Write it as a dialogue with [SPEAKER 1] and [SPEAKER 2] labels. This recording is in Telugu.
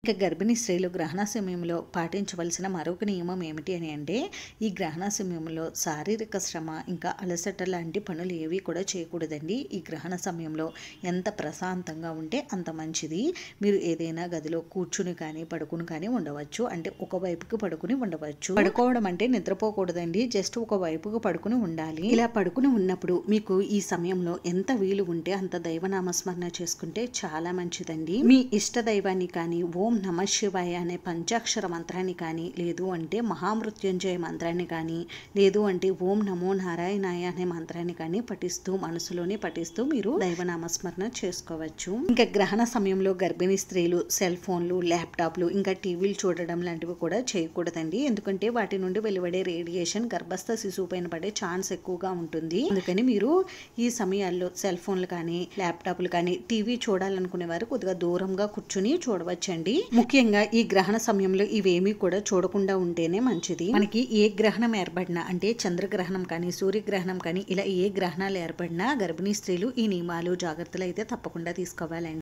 [SPEAKER 1] ఇక గర్భిణీ స్త్రీలు గ్రహణ సమయంలో పాటించవలసిన మరొక నియమం ఏమిటి అని అంటే, ఈ గ్రహణ సమయంలో శారీరక శ్రమ ఇంకా అలసట లాంటి పనులు ఏవి కూడా చేయకూడదండి. ఈ గ్రహణ సమయంలో ఎంత ప్రశాంతంగా ఉంటే అంత మంచిది. మీరు ఏదైనా గదిలో కూర్చుని కానీ పడుకుని కానీ ఉండవచ్చు. అంటే ఒకవైపుకి పడుకుని ఉండవచ్చు. పడుకోవడం అంటే నిద్రపోకూడదండి, జస్ట్ ఒక వైపుకు పడుకుని ఉండాలి. ఇలా పడుకుని ఉన్నప్పుడు మీకు ఈ సమయంలో ఎంత వీలు ఉంటే అంత దైవనామస్మరణ చేసుకుంటే చాలా మంచిదండి. మీ ఇష్ట దైవాన్ని కానీ ఓం నమ శివాయ అనే పంచాక్షర మంత్రాన్ని కానీ, లేదు అంటే మహామృత్యుంజయ మంత్రాన్ని కానీ, లేదు అంటే ఓం నమో నారాయణాయ అనే మంత్రాన్ని కానీ పఠిస్తూ మనసులోనే పఠిస్తూ మీరు దైవనామస్మరణ చేసుకోవచ్చు. ఇంకా గ్రహణ సమయంలో గర్భిణీ స్త్రీలు సెల్ ఫోన్లు, ల్యాప్టాప్లు ఇంకా టీవీలు చూడడం లాంటివి కూడా చేయకూడదండి. ఎందుకంటే వాటి నుండి వెలువడే రేడియేషన్ గర్భస్థ శిశువు పైన పడే ఛాన్స్ ఎక్కువగా ఉంటుంది. అందుకని మీరు ఈ సమయాల్లో సెల్ ఫోన్లు కానీ ల్యాప్టాప్లు కానీ టీవీ చూడాలనుకునే వారు కొద్దిగా దూరంగా కూర్చుని చూడవచ్చండి. ముఖ్యంగా ఈ గ్రహణ సమయంలో ఇవేమీ కూడా చూడకుండా ఉంటేనే మంచిది. మనకి ఏ గ్రహణం ఏర్పడినా, అంటే చంద్రగ్రహణం కానీ సూర్యగ్రహణం కానీ ఇలా ఏ గ్రహణాలు ఏర్పడినా గర్భిణీ స్త్రీలు ఈ నియమాలు జాగ్రత్తలు అయితే తప్పకుండా తీసుకోవాలండి.